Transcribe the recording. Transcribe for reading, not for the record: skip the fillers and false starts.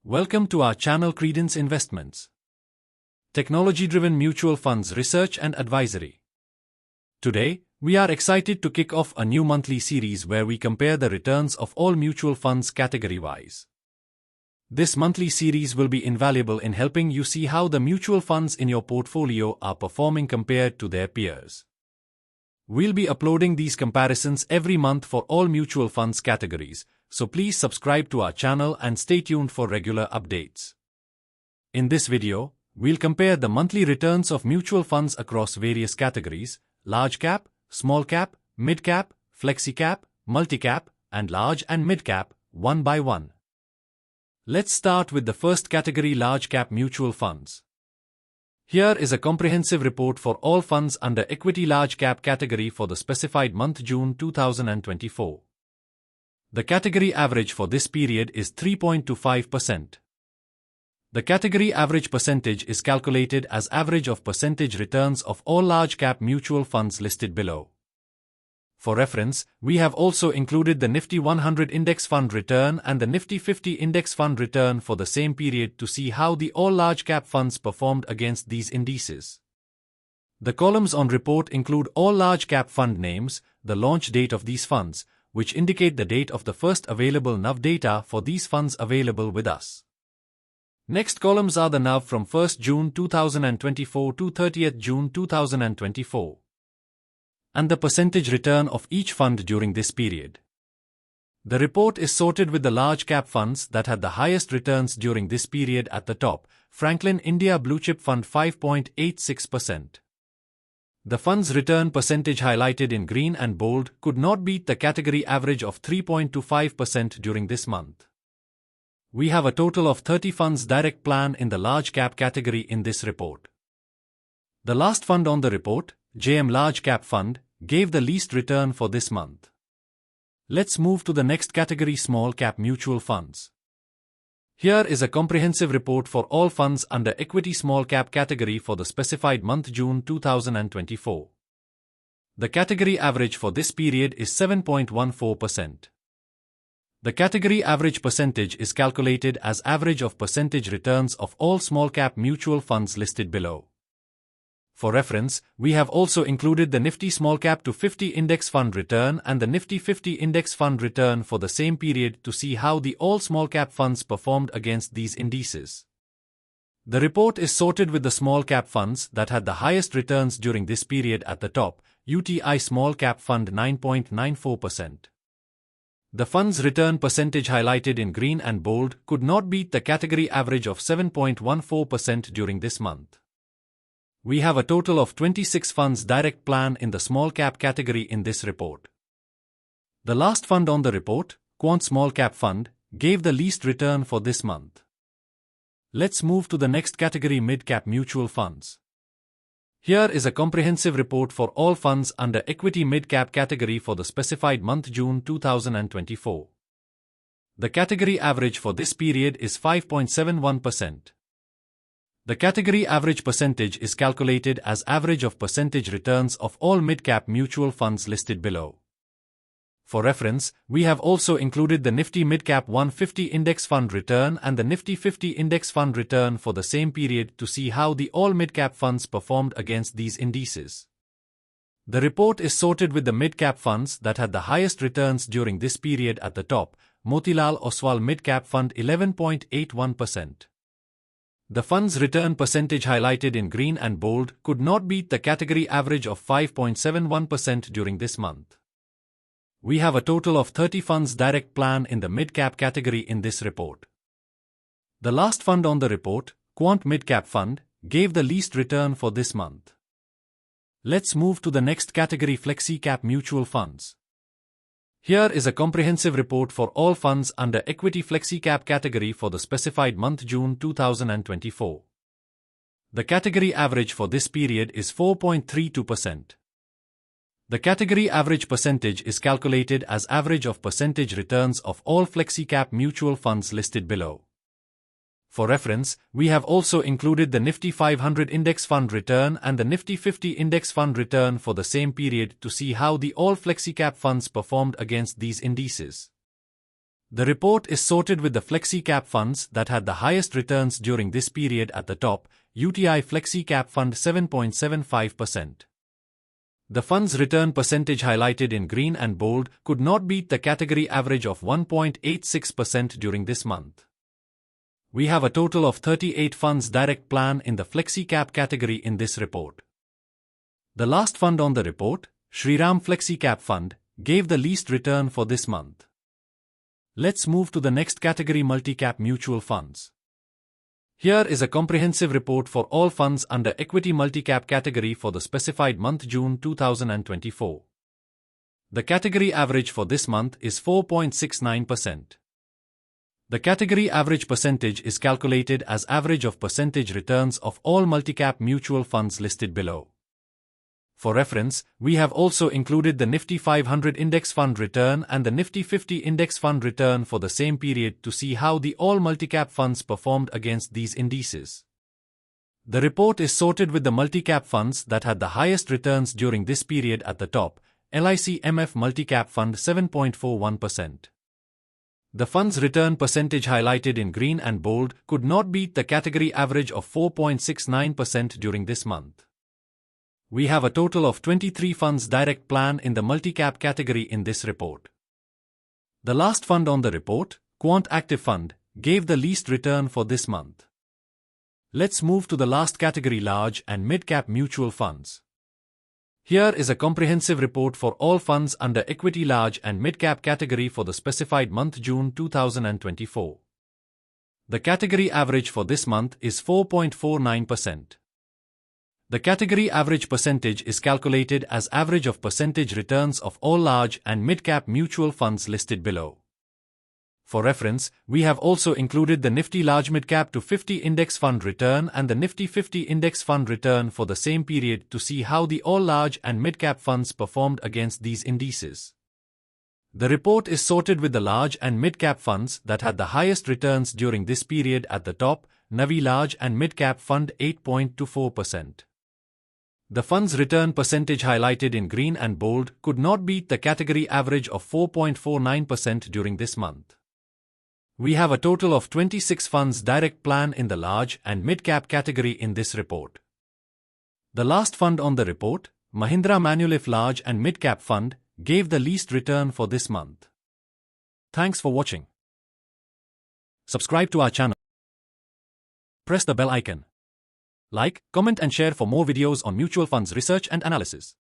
Welcome to our channel Credence Investments. Technology-driven mutual funds research and advisory. Today, we are excited to kick off a new monthly series where we compare the returns of all mutual funds category-wise. This monthly series will be invaluable in helping you see how the mutual funds in your portfolio are performing compared to their peers. We'll be uploading these comparisons every month for all mutual funds categories, so please subscribe to our channel and stay tuned for regular updates. In this video, we'll compare the monthly returns of mutual funds across various categories: large cap, small cap, mid cap, flexi cap, multi cap, and large and mid cap, one by one. Let's start with the first category, large cap mutual funds. Here is a comprehensive report for all funds under equity large cap category for the specified month June 2024. The category average for this period is 3.25%. The category average percentage is calculated as average of percentage returns of all large cap mutual funds listed below. For reference, we have also included the Nifty 100 Index Fund return and the Nifty 50 Index Fund return for the same period to see how the all large cap funds performed against these indices. The columns on report include all large cap fund names, the launch date of these funds, which indicate the date of the first available NAV data for these funds available with us. Next columns are the NAV from 1st June 2024 to 30th June 2024. And the percentage return of each fund during this period. The report is sorted with the large cap funds that had the highest returns during this period at the top: Franklin India Blue Chip Fund 5.86%. The fund's return percentage highlighted in green and bold could not beat the category average of 3.25% during this month. We have a total of 30 funds direct plan in the large cap category in this report. The last fund on the report, JM Large Cap Fund, gave the least return for this month. Let's move to the next category, small cap mutual funds. Here is a comprehensive report for all funds under equity small cap category for the specified month June 2024. The category average for this period is 7.14%. The category average percentage is calculated as average of percentage returns of all small cap mutual funds listed below. For reference, we have also included the Nifty Small Cap to 50 Index Fund return and the Nifty 50 Index Fund return for the same period to see how the all small cap funds performed against these indices. The report is sorted with the small cap funds that had the highest returns during this period at the top: UTI Small Cap Fund 9.94%. The fund's return percentage highlighted in green and bold could not beat the category average of 7.14% during this month. We have a total of 26 funds direct plan in the small cap category in this report. The last fund on the report, Quant Small Cap Fund, gave the least return for this month. Let's move to the next category, mid cap mutual funds. Here is a comprehensive report for all funds under equity mid cap category for the specified month June 2024. The category average for this period is 5.71%. The category average percentage is calculated as average of percentage returns of all mid-cap mutual funds listed below. For reference, we have also included the Nifty Mid-Cap 150 Index Fund return and the Nifty 50 Index Fund return for the same period to see how the all mid-cap funds performed against these indices. The report is sorted with the mid-cap funds that had the highest returns during this period at the top: Motilal Oswal Mid-Cap Fund 11.81%. The fund's return percentage highlighted in green and bold could not beat the category average of 5.71% during this month. We have a total of 30 funds direct plan in the mid-cap category in this report. The last fund on the report, Quant Mid-Cap Fund, gave the least return for this month. Let's move to the next category, Flexi Cap mutual funds. Here is a comprehensive report for all funds under equity Flexi Cap category for the specified month June 2024. The category average for this period is 4.32%. The category average percentage is calculated as average of percentage returns of all Flexi Cap mutual funds listed below. For reference, we have also included the Nifty 500 Index Fund return and the Nifty 50 Index Fund return for the same period to see how the all Flexi Cap funds performed against these indices. The report is sorted with the Flexi Cap funds that had the highest returns during this period at the top, UTI Flexi Cap Fund 7.75%. The fund's return percentage highlighted in green and bold could not beat the category average of 1.86% during this month. We have a total of 38 funds direct plan in the Flexi Cap category in this report. The last fund on the report, Shriram Flexi Cap Fund, gave the least return for this month. Let's move to the next category, multi-cap mutual funds. Here is a comprehensive report for all funds under equity multi-cap category for the specified month June 2024. The category average for this month is 4.69%. The category average percentage is calculated as average of percentage returns of all multi-cap mutual funds listed below. For reference, we have also included the Nifty 500 Index Fund return and the Nifty 50 Index Fund return for the same period to see how the all multi-cap funds performed against these indices. The report is sorted with the multi-cap funds that had the highest returns during this period at the top, LIC MF Multi-Cap Fund 7.41%. The fund's return percentage highlighted in green and bold could not beat the category average of 4.69% during this month. We have a total of 23 funds direct plan in the multi-cap category in this report. The last fund on the report, Quant Active Fund, gave the least return for this month. Let's move to the last category, large and mid-cap mutual funds. Here is a comprehensive report for all funds under equity large and mid-cap category for the specified month June 2024. The category average for this month is 4.49%. The category average percentage is calculated as average of percentage returns of all large and mid-cap mutual funds listed below. For reference, we have also included the Nifty Large Mid-Cap to 50 Index Fund return and the Nifty 50 Index Fund return for the same period to see how the all large and mid-cap funds performed against these indices. The report is sorted with the large and mid-cap funds that had the highest returns during this period at the top, Navi Large and Mid-Cap Fund 8.24%. The fund's return percentage highlighted in green and bold could not beat the category average of 4.49% during this month. We have a total of 26 funds direct plan in the large and mid-cap category in this report. The last fund on the report, Mahindra Manulife Large and Mid-Cap Fund, gave the least return for this month. Thanks for watching. Subscribe to our channel. Press the bell icon. Like, comment and share for more videos on mutual funds research and analysis.